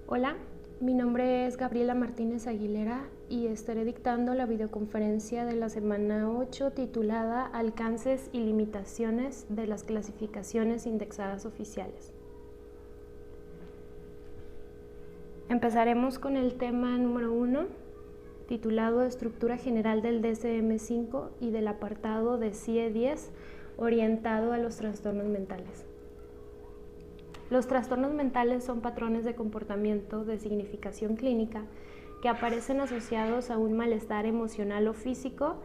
Hola, mi nombre es Gabriela Martínez Aguilera y estaré dictando la videoconferencia de la semana 8 titulada Alcances y limitaciones de las clasificaciones indexadas oficiales. Empezaremos con el tema número 1, titulado Estructura General del DSM-5 y del apartado de CIE 10 orientado a los trastornos mentales. Los trastornos mentales son patrones de comportamiento de significación clínica que aparecen asociados a un malestar emocional o físico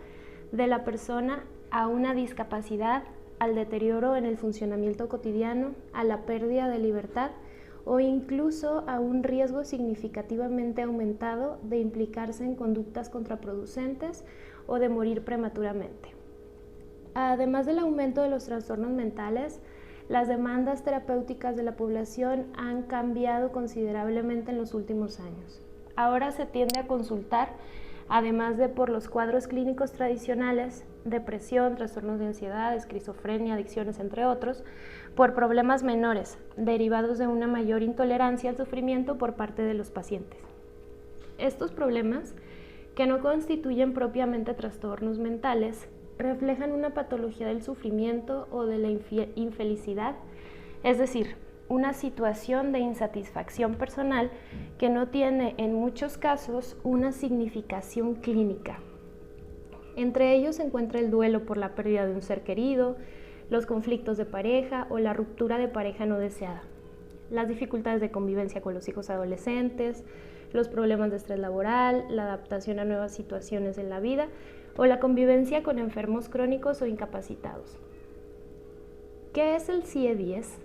de la persona, a una discapacidad, al deterioro en el funcionamiento cotidiano, a la pérdida de libertad o incluso a un riesgo significativamente aumentado de implicarse en conductas contraproducentes o de morir prematuramente. Además del aumento de los trastornos mentales, las demandas terapéuticas de la población han cambiado considerablemente en los últimos años. Ahora se tiende a consultar, además de por los cuadros clínicos tradicionales, depresión, trastornos de ansiedad, esquizofrenia, adicciones, entre otros, por problemas menores, derivados de una mayor intolerancia al sufrimiento por parte de los pacientes. Estos problemas, que no constituyen propiamente trastornos mentales, reflejan una patología del sufrimiento o de la infelicidad, es decir, una situación de insatisfacción personal que no tiene en muchos casos una significación clínica. Entre ellos se encuentra el duelo por la pérdida de un ser querido, los conflictos de pareja o la ruptura de pareja no deseada, las dificultades de convivencia con los hijos adolescentes, los problemas de estrés laboral, la adaptación a nuevas situaciones en la vida o la convivencia con enfermos crónicos o incapacitados. ¿Qué es el CIE 10?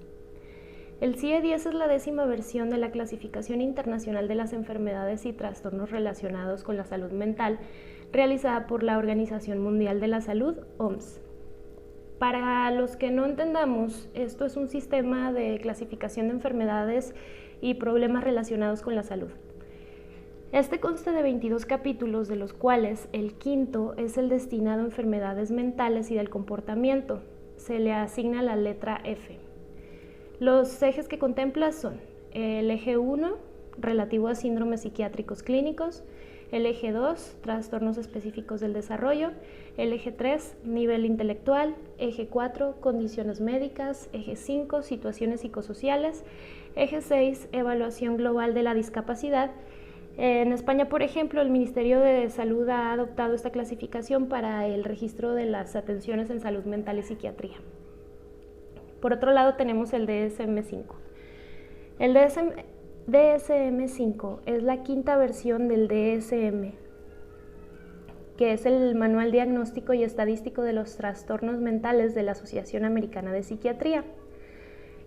El CIE 10 es la 10ª versión de la Clasificación Internacional de las Enfermedades y Trastornos Relacionados con la Salud Mental, realizada por la Organización Mundial de la Salud, OMS. Para los que no entendamos, esto es un sistema de clasificación de enfermedades y problemas relacionados con la salud. Este consta de 22 capítulos, de los cuales el quinto es el destinado a enfermedades mentales y del comportamiento. Se le asigna la letra F. Los ejes que contempla son el eje 1, relativo a síndromes psiquiátricos clínicos, el eje 2, trastornos específicos del desarrollo, el eje 3, nivel intelectual, eje 4, condiciones médicas, eje 5, situaciones psicosociales, eje 6, evaluación global de la discapacidad. En España, por ejemplo, el Ministerio de Salud ha adoptado esta clasificación para el registro de las atenciones en salud mental y psiquiatría. Por otro lado, tenemos el DSM-5. El DSM-5 es la 5ª versión del DSM, que es el Manual Diagnóstico y Estadístico de los Trastornos Mentales de la Asociación Americana de Psiquiatría,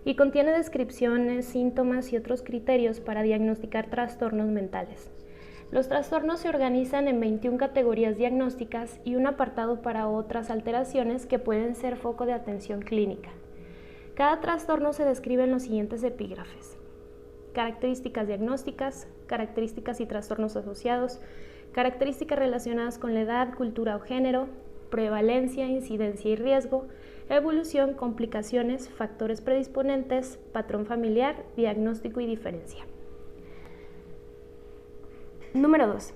y contiene descripciones, síntomas y otros criterios para diagnosticar trastornos mentales. Los trastornos se organizan en 21 categorías diagnósticas y un apartado para otras alteraciones que pueden ser foco de atención clínica. Cada trastorno se describe en los siguientes epígrafes: características diagnósticas, características y trastornos asociados, características relacionadas con la edad, cultura o género, prevalencia, incidencia y riesgo, evolución, complicaciones, factores predisponentes, patrón familiar, diagnóstico y diferencia. Número 2.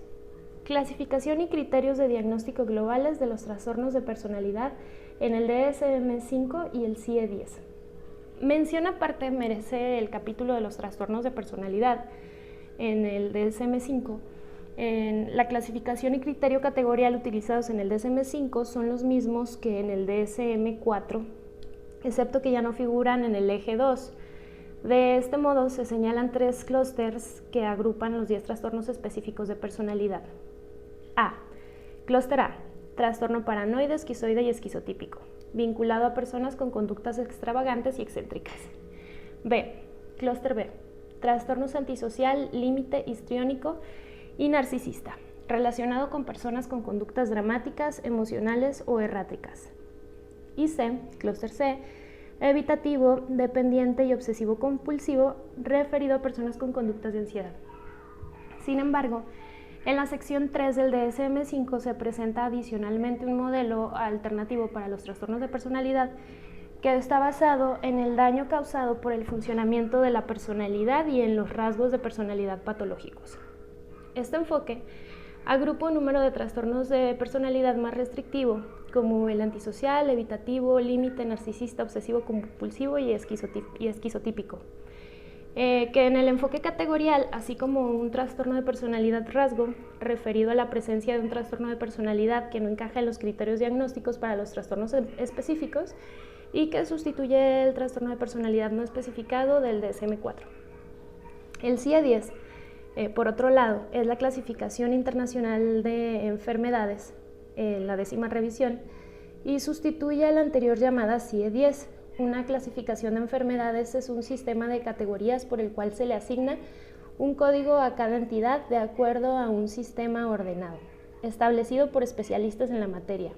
Clasificación y criterios de diagnóstico globales de los trastornos de personalidad en el DSM-5 y el CIE 10. Mención aparte merece el capítulo de los trastornos de personalidad en el DSM-5. La clasificación y criterio categorial utilizados en el DSM-5 son los mismos que en el DSM-4, excepto que ya no figuran en el eje 2. De este modo se señalan 3 clústeres que agrupan los 10 trastornos específicos de personalidad. A. Clúster A. Trastorno paranoide, esquizoide y esquizotípico, vinculado a personas con conductas extravagantes y excéntricas. B. Clúster B. Trastornos antisocial, límite, histriónico y narcisista, relacionado con personas con conductas dramáticas, emocionales o erráticas. Y C, clúster C, evitativo, dependiente y obsesivo compulsivo, referido a personas con conductas de ansiedad. Sin embargo, en la sección 3 del DSM-5 se presenta adicionalmente un modelo alternativo para los trastornos de personalidad que está basado en el daño causado por el funcionamiento de la personalidad y en los rasgos de personalidad patológicos. Este enfoque agrupa un número de trastornos de personalidad más restrictivo, como el antisocial, evitativo, límite, narcisista, obsesivo compulsivo y esquizotípico, que en el enfoque categorial, así como un trastorno de personalidad rasgo, referido a la presencia de un trastorno de personalidad que no encaja en los criterios diagnósticos para los trastornos específicos y que sustituye el trastorno de personalidad no especificado del DSM-4. El CIE-10, por otro lado, es la clasificación internacional de enfermedades, la 10ª revisión, y sustituye a la anterior llamada CIE-10. Una clasificación de enfermedades es un sistema de categorías por el cual se le asigna un código a cada entidad de acuerdo a un sistema ordenado, establecido por especialistas en la materia.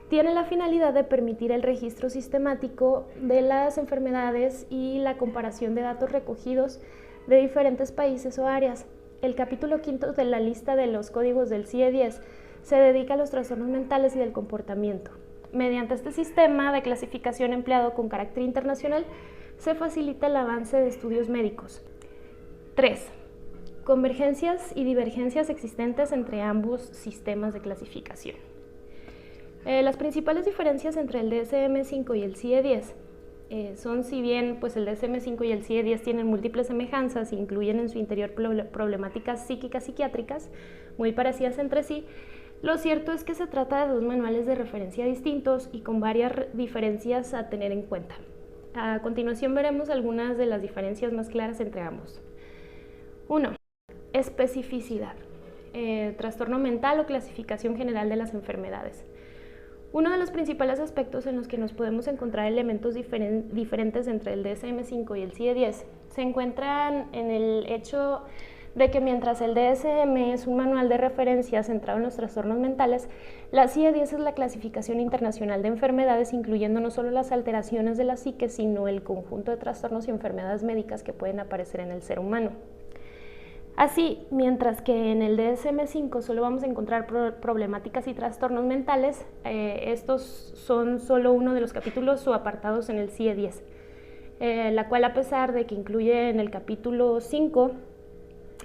Tiene la finalidad de permitir el registro sistemático de las enfermedades y la comparación de datos recogidos de diferentes países o áreas. El capítulo 5 de la lista de los códigos del CIE-10 se dedica a los trastornos mentales y del comportamiento. Mediante este sistema de clasificación empleado con carácter internacional, se facilita el avance de estudios médicos. 3. Convergencias y divergencias existentes entre ambos sistemas de clasificación. Las principales diferencias entre el DSM-5 y el CIE-10 son, si bien pues el DSM-5 y el CIE-10 tienen múltiples semejanzas e incluyen en su interior problemáticas psíquicas psiquiátricas muy parecidas entre sí, lo cierto es que se trata de dos manuales de referencia distintos y con varias diferencias a tener en cuenta. A continuación veremos algunas de las diferencias más claras entre ambos. 1. Especificidad. Trastorno mental o clasificación general de las enfermedades. Uno de los principales aspectos en los que nos podemos encontrar elementos diferentes entre el DSM-5 y el CIE-10 se encuentran en el hecho de que mientras el DSM es un manual de referencia centrado en los trastornos mentales, la CIE-10 es la clasificación internacional de enfermedades, incluyendo no solo las alteraciones de la psique, sino el conjunto de trastornos y enfermedades médicas que pueden aparecer en el ser humano. Así, mientras que en el DSM-5 solo vamos a encontrar problemáticas y trastornos mentales, estos son solo uno de los capítulos o apartados en el CIE-10, la cual, a pesar de que incluye en el capítulo 5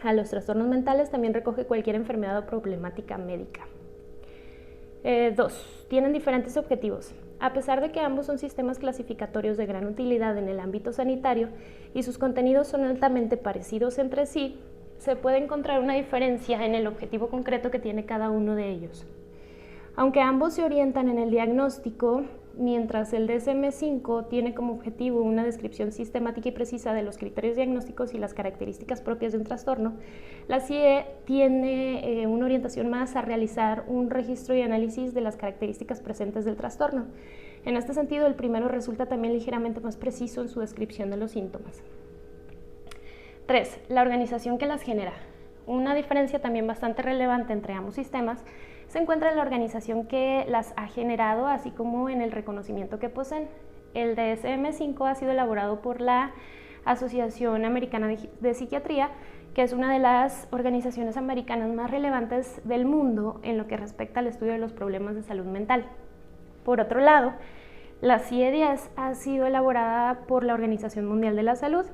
a los trastornos mentales, también recoge cualquier enfermedad o problemática médica. 2. Tienen diferentes objetivos. A pesar de que ambos son sistemas clasificatorios de gran utilidad en el ámbito sanitario y sus contenidos son altamente parecidos entre sí, se puede encontrar una diferencia en el objetivo concreto que tiene cada uno de ellos. Aunque ambos se orientan en el diagnóstico, mientras el DSM-5 tiene como objetivo una descripción sistemática y precisa de los criterios diagnósticos y las características propias de un trastorno, la CIE tiene una orientación más a realizar un registro y análisis de las características presentes del trastorno. En este sentido, el primero resulta también ligeramente más preciso en su descripción de los síntomas. 3. La organización que las genera. Una diferencia también bastante relevante entre ambos sistemas se encuentra en la organización que las ha generado, así como en el reconocimiento que poseen. El DSM-5 ha sido elaborado por la Asociación Americana de Psiquiatría, que es una de las organizaciones americanas más relevantes del mundo en lo que respecta al estudio de los problemas de salud mental. Por otro lado, la CIE-10 ha sido elaborada por la Organización Mundial de la Salud,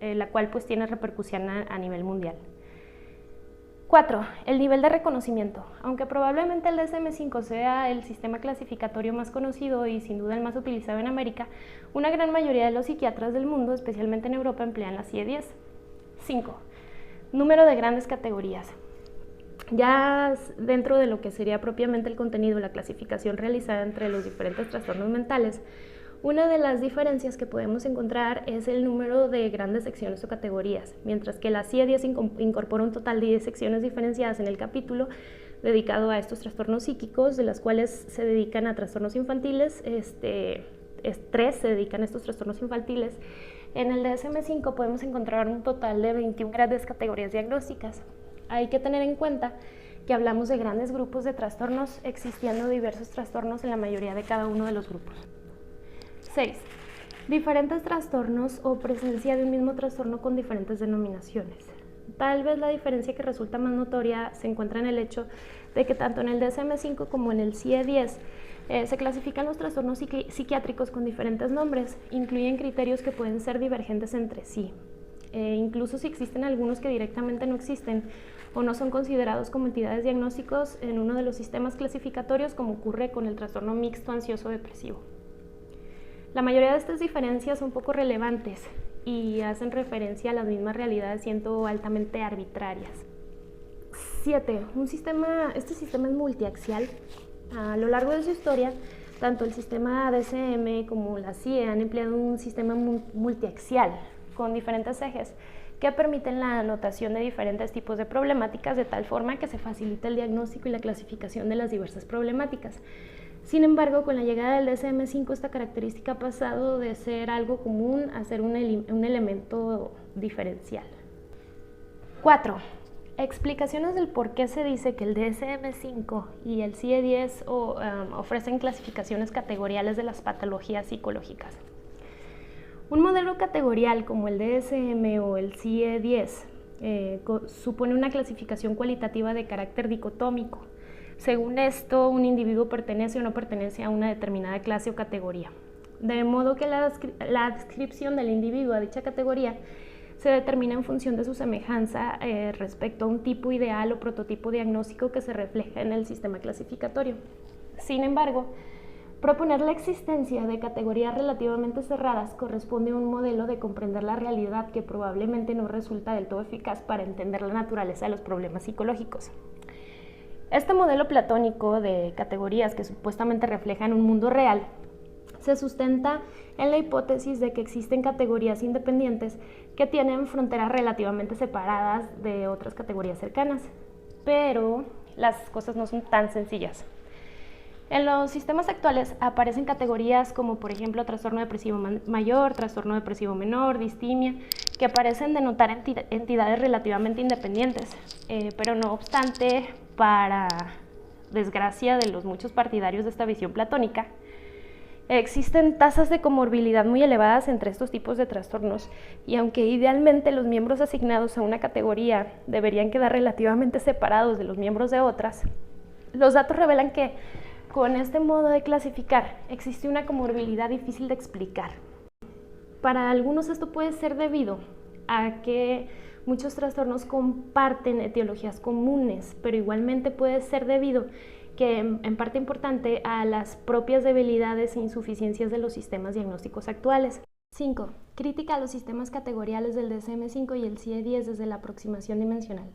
la cual pues tiene repercusión a nivel mundial. 4. El nivel de reconocimiento. Aunque probablemente el DSM-5 sea el sistema clasificatorio más conocido y sin duda el más utilizado en América, una gran mayoría de los psiquiatras del mundo, especialmente en Europa, emplean la CIE-10. 5. Número de grandes categorías. Ya dentro de lo que sería propiamente el contenido, la clasificación realizada entre los diferentes trastornos mentales, una de las diferencias que podemos encontrar es el número de grandes secciones o categorías, mientras que la CIE-10 incorpora un total de 10 secciones diferenciadas en el capítulo dedicado a estos trastornos psíquicos, de las cuales se dedican a trastornos infantiles, 3 se dedican a estos trastornos infantiles. En el DSM-5 podemos encontrar un total de 21 grandes categorías diagnósticas. Hay que tener en cuenta que hablamos de grandes grupos de trastornos, existiendo diversos trastornos en la mayoría de cada uno de los grupos. 6. Diferentes trastornos o presencia de un mismo trastorno con diferentes denominaciones. Tal vez la diferencia que resulta más notoria se encuentra en el hecho de que tanto en el DSM-5 como en el CIE-10 Se clasifican los trastornos psiquiátricos con diferentes nombres, incluyen criterios que pueden ser divergentes entre sí. Incluso si existen algunos que directamente no existen o no son considerados como entidades diagnósticos en uno de los sistemas clasificatorios, como ocurre con el trastorno mixto ansioso depresivo. La mayoría de estas diferencias son poco relevantes y hacen referencia a las mismas realidades, siendo altamente arbitrarias. 7. Este sistema es multiaxial. A lo largo de su historia, tanto el sistema DSM como la CIE han empleado un sistema multiaxial con diferentes ejes que permiten la anotación de diferentes tipos de problemáticas de tal forma que se facilita el diagnóstico y la clasificación de las diversas problemáticas. Sin embargo, con la llegada del DSM-5, esta característica ha pasado de ser algo común a ser un elemento diferencial. 4. Explicaciones del por qué se dice que el DSM-5 y el CIE-10 ofrecen clasificaciones categoriales de las patologías psicológicas. Un modelo categorial como el DSM o el CIE-10 supone una clasificación cualitativa de carácter dicotómico. Según esto, un individuo pertenece o no pertenece a una determinada clase o categoría. De modo que la adscripción del individuo a dicha categoría se determina en función de su semejanza respecto a un tipo ideal o prototipo diagnóstico que se refleja en el sistema clasificatorio. Sin embargo, proponer la existencia de categorías relativamente cerradas corresponde a un modelo de comprender la realidad que probablemente no resulta del todo eficaz para entender la naturaleza de los problemas psicológicos. Este modelo platónico de categorías que supuestamente reflejan un mundo real se sustenta en la hipótesis de que existen categorías independientes que tienen fronteras relativamente separadas de otras categorías cercanas, pero las cosas no son tan sencillas. En los sistemas actuales aparecen categorías como, por ejemplo, trastorno depresivo mayor, trastorno depresivo menor, distimia, que parecen denotar entidades relativamente independientes, pero no obstante, para desgracia de los muchos partidarios de esta visión platónica, existen tasas de comorbilidad muy elevadas entre estos tipos de trastornos, y aunque idealmente los miembros asignados a una categoría deberían quedar relativamente separados de los miembros de otras, los datos revelan que con este modo de clasificar existe una comorbilidad difícil de explicar. Para algunos esto puede ser debido a que muchos trastornos comparten etiologías comunes, pero igualmente puede ser debido que en parte importante a las propias debilidades e insuficiencias de los sistemas diagnósticos actuales. 5. Crítica a los sistemas categoriales del DSM-5 y el CIE-10 desde la aproximación dimensional.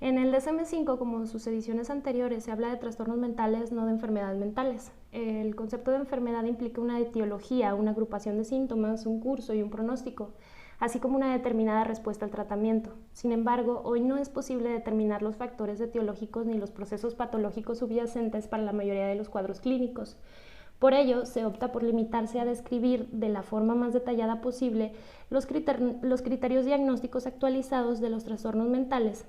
En el DSM-5, como sus ediciones anteriores, se habla de trastornos mentales, no de enfermedades mentales. El concepto de enfermedad implica una etiología, una agrupación de síntomas, un curso y un pronóstico, así como una determinada respuesta al tratamiento. Sin embargo, hoy no es posible determinar los factores etiológicos ni los procesos patológicos subyacentes para la mayoría de los cuadros clínicos. Por ello, se opta por limitarse a describir de la forma más detallada posible los criterios diagnósticos actualizados de los trastornos mentales,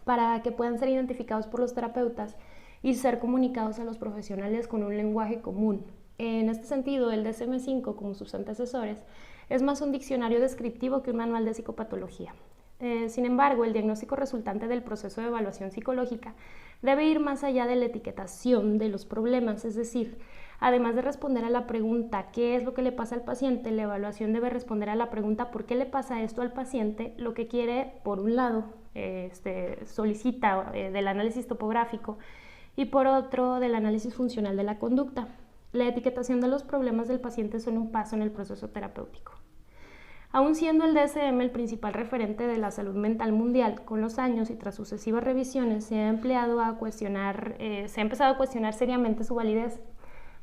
para que puedan ser identificados por los terapeutas y ser comunicados a los profesionales con un lenguaje común. En este sentido, el DSM-5, como sus antecesores, es más un diccionario descriptivo que un manual de psicopatología. Sin embargo, el diagnóstico resultante del proceso de evaluación psicológica debe ir más allá de la etiquetación de los problemas, es decir, además de responder a la pregunta ¿qué es lo que le pasa al paciente?, la evaluación debe responder a la pregunta ¿por qué le pasa esto al paciente?, lo que quiere, por un lado, solicita del análisis topográfico y por otro del análisis funcional de la conducta. La etiquetación de los problemas del paciente es solo un paso en el proceso terapéutico. Aun siendo el DSM el principal referente de la salud mental mundial, con los años y tras sucesivas revisiones se ha empezado a cuestionar seriamente su validez,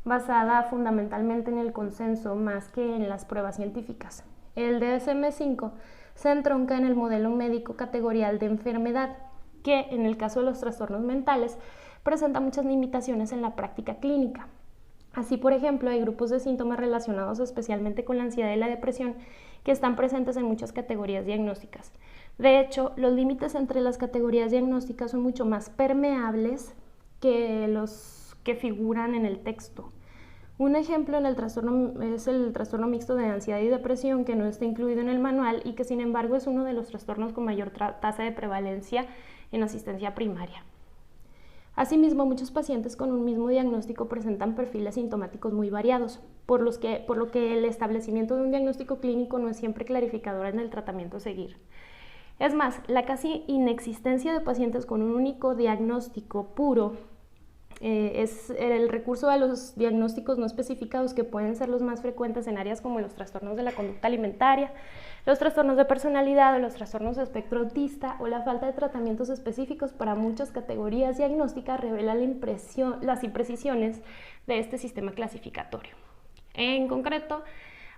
basada fundamentalmente en el consenso más que en las pruebas científicas. El DSM-5 se entronca en el modelo médico categorial de enfermedad, que en el caso de los trastornos mentales presenta muchas limitaciones en la práctica clínica. Así, por ejemplo, hay grupos de síntomas relacionados especialmente con la ansiedad y la depresión que están presentes en muchas categorías diagnósticas. De hecho, los límites entre las categorías diagnósticas son mucho más permeables que los que figuran en el texto. Un ejemplo es el trastorno mixto de ansiedad y depresión, que no está incluido en el manual y que sin embargo es uno de los trastornos con mayor tasa de prevalencia en asistencia primaria. Asimismo, muchos pacientes con un mismo diagnóstico presentan perfiles sintomáticos muy variados, por lo que el establecimiento de un diagnóstico clínico no es siempre clarificador en el tratamiento a seguir. Es más, la casi inexistencia de pacientes con un único diagnóstico puro es el recurso a los diagnósticos no especificados, que pueden ser los más frecuentes en áreas como los trastornos de la conducta alimentaria, los trastornos de personalidad o los trastornos de espectro autista, o la falta de tratamientos específicos para muchas categorías diagnósticas revela las imprecisiones de este sistema clasificatorio. En concreto,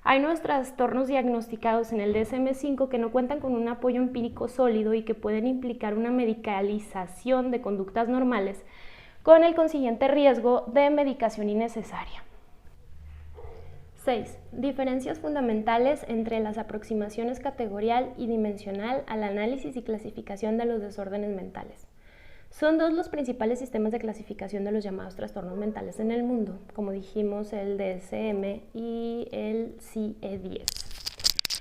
hay nuevos trastornos diagnosticados en el DSM-5 que no cuentan con un apoyo empírico sólido y que pueden implicar una medicalización de conductas normales, con el consiguiente riesgo de medicación innecesaria. 6. Diferencias fundamentales entre las aproximaciones categorial y dimensional al análisis y clasificación de los desórdenes mentales. Son dos los principales sistemas de clasificación de los llamados trastornos mentales en el mundo, como dijimos, el DSM y el CIE-10.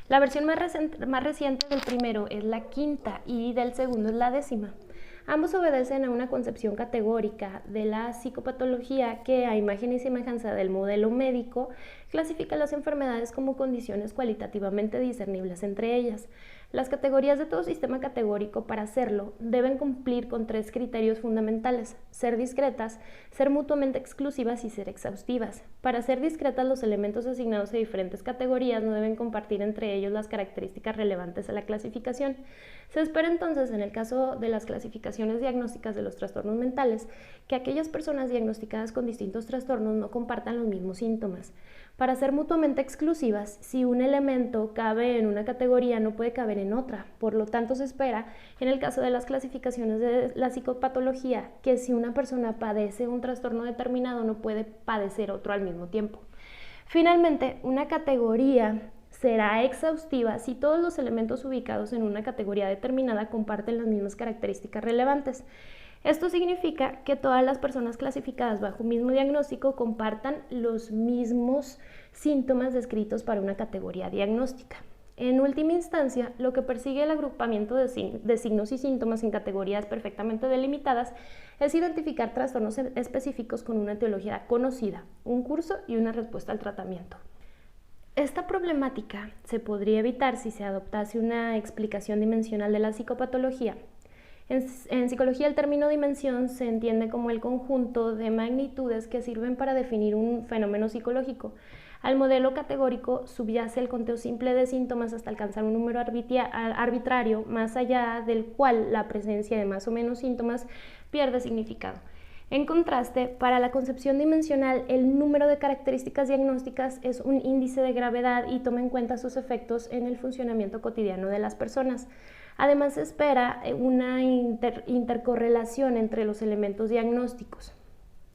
La versión más reciente del primero es la quinta y del segundo es la 10ª. Ambos obedecen a una concepción categórica de la psicopatología que, a imagen y semejanza del modelo médico, clasifica las enfermedades como condiciones cualitativamente discernibles entre ellas. Las categorías de todo sistema categórico, para hacerlo, deben cumplir con 3 criterios fundamentales: ser discretas, ser mutuamente exclusivas y ser exhaustivas. Para ser discretas, los elementos asignados a diferentes categorías no deben compartir entre ellos las características relevantes a la clasificación. Se espera entonces, en el caso de las clasificaciones diagnósticas de los trastornos mentales, que aquellas personas diagnosticadas con distintos trastornos no compartan los mismos síntomas. Para ser mutuamente exclusivas, si un elemento cabe en una categoría, no puede caber en otra. Por lo tanto, se espera, en el caso de las clasificaciones de la psicopatología, que si una persona padece un trastorno determinado, no puede padecer otro al mismo tiempo. Finalmente, una categoría será exhaustiva si todos los elementos ubicados en una categoría determinada comparten las mismas características relevantes. Esto significa que todas las personas clasificadas bajo un mismo diagnóstico compartan los mismos síntomas descritos para una categoría diagnóstica. En última instancia, lo que persigue el agrupamiento de signos y síntomas en categorías perfectamente delimitadas es identificar trastornos específicos con una etiología conocida, un curso y una respuesta al tratamiento. Esta problemática se podría evitar si se adoptase una explicación dimensional de la psicopatología. En psicología, el término dimensión se entiende como el conjunto de magnitudes que sirven para definir un fenómeno psicológico. Al modelo categórico subyace el conteo simple de síntomas hasta alcanzar un número arbitrario, más allá del cual la presencia de más o menos síntomas pierde significado. En contraste, para la concepción dimensional, el número de características diagnósticas es un índice de gravedad y toma en cuenta sus efectos en el funcionamiento cotidiano de las personas. Además, se espera una intercorrelación entre los elementos diagnósticos.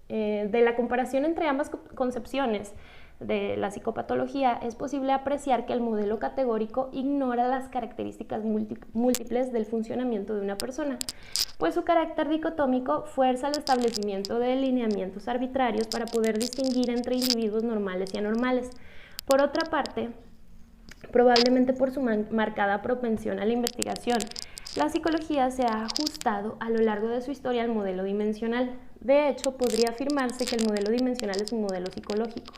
De la comparación entre ambas concepciones de la psicopatología, es posible apreciar que el modelo categórico ignora las características múltiples del funcionamiento de una persona, pues su carácter dicotómico fuerza el establecimiento de lineamientos arbitrarios para poder distinguir entre individuos normales y anormales. Por otra parte, probablemente por su marcada propensión a la investigación, la psicología se ha ajustado a lo largo de su historia al modelo dimensional. De hecho, podría afirmarse que el modelo dimensional es un modelo psicológico.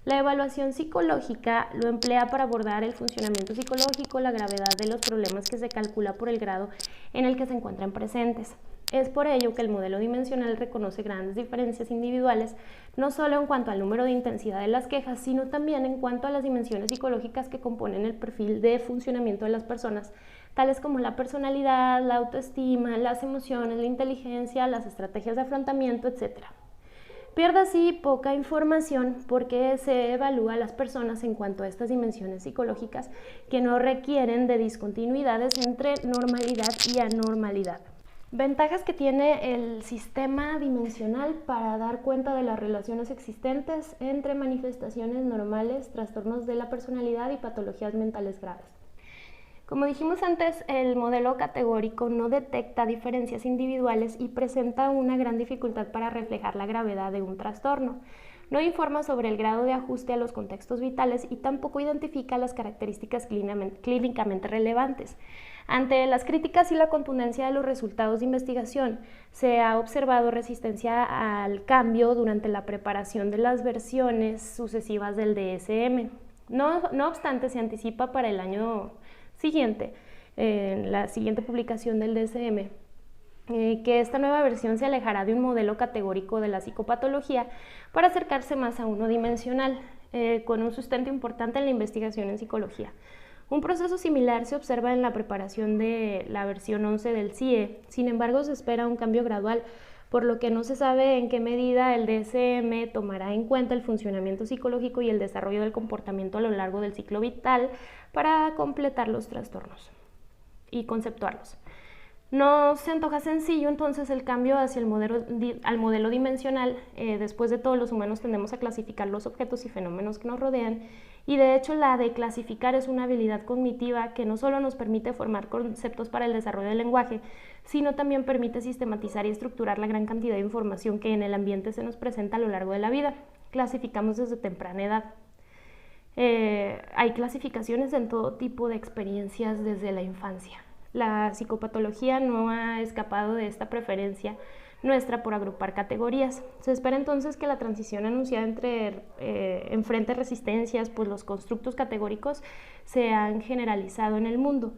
La evaluación psicológica lo emplea para abordar el funcionamiento psicológico, la gravedad de los problemas que se calcula por el grado en el que se encuentran presentes. Es por ello que el modelo dimensional reconoce grandes diferencias individuales, no solo en cuanto al número de intensidad de las quejas, sino también en cuanto a las dimensiones psicológicas que componen el perfil de funcionamiento de las personas, tales como la personalidad, la autoestima, las emociones, la inteligencia, las estrategias de afrontamiento, etc. Pierde así poca información porque se evalúa a las personas en cuanto a estas dimensiones psicológicas que no requieren de discontinuidades entre normalidad y anormalidad. Ventajas que tiene el sistema dimensional para dar cuenta de las relaciones existentes entre manifestaciones normales, trastornos de la personalidad y patologías mentales graves. Como dijimos antes, el modelo categórico no detecta diferencias individuales y presenta una gran dificultad para reflejar la gravedad de un trastorno. No informa sobre el grado de ajuste a los contextos vitales y tampoco identifica las características clínicamente relevantes. Ante las críticas y la contundencia de los resultados de investigación, se ha observado resistencia al cambio durante la preparación de las versiones sucesivas del DSM. No obstante, se anticipa para el año siguiente, en la siguiente publicación del DSM, que esta nueva versión se alejará de un modelo categórico de la psicopatología para acercarse más a uno dimensional, con un sustento importante en la investigación en psicología. Un proceso similar se observa en la preparación de la versión 11 del CIE. Sin embargo, se espera un cambio gradual, por lo que no se sabe en qué medida el DSM tomará en cuenta el funcionamiento psicológico y el desarrollo del comportamiento a lo largo del ciclo vital para completar los trastornos y conceptuarlos. No se antoja sencillo entonces el cambio hacia al modelo dimensional. Después de todo, los humanos tendemos a clasificar los objetos y fenómenos que nos rodean, y de hecho la de clasificar es una habilidad cognitiva que no solo nos permite formar conceptos para el desarrollo del lenguaje, sino también permite sistematizar y estructurar la gran cantidad de información que en el ambiente se nos presenta a lo largo de la vida. Clasificamos desde temprana edad. Hay clasificaciones en todo tipo de experiencias desde la infancia. La psicopatología no ha escapado de esta preferencia nuestra por agrupar categorías. Se espera entonces que la transición anunciada enfrente resistencias, pues los constructos categóricos se han generalizado en el mundo.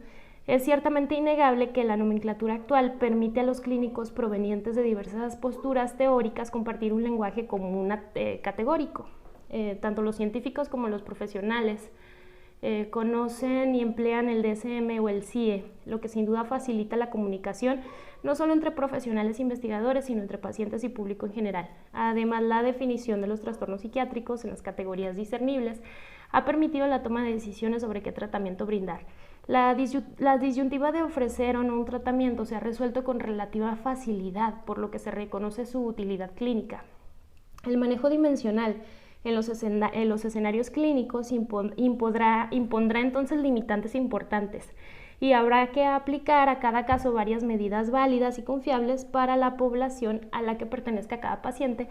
Es ciertamente innegable que la nomenclatura actual permite a los clínicos provenientes de diversas posturas teóricas compartir un lenguaje común categórico. Tanto los científicos como los profesionales conocen y emplean el DSM o el CIE, lo que sin duda facilita la comunicación no solo entre profesionales e investigadores, sino entre pacientes y público en general. Además, la definición de los trastornos psiquiátricos en las categorías discernibles ha permitido la toma de decisiones sobre qué tratamiento brindar. La disyuntiva de ofrecer o no un tratamiento se ha resuelto con relativa facilidad, por lo que se reconoce su utilidad clínica. El manejo dimensional en los escenarios clínicos impondrá entonces limitantes importantes, y habrá que aplicar a cada caso varias medidas válidas y confiables para la población a la que pertenezca cada paciente,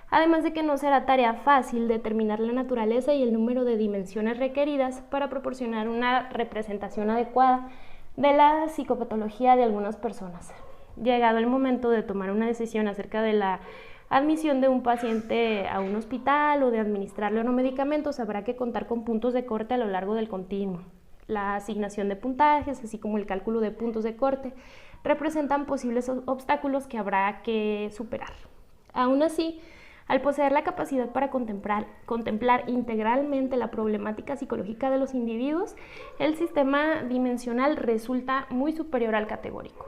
además de que no será tarea fácil determinar la naturaleza y el número de dimensiones requeridas para proporcionar una representación adecuada de la psicopatología de algunas personas. Llegado el momento de tomar una decisión acerca de la admisión de un paciente a un hospital o de administrarle o no medicamentos, habrá que contar con puntos de corte a lo largo del continuo. La asignación de puntajes, así como el cálculo de puntos de corte, representan posibles obstáculos que habrá que superar. Aún así, al poseer la capacidad para contemplar integralmente la problemática psicológica de los individuos, el sistema dimensional resulta muy superior al categórico.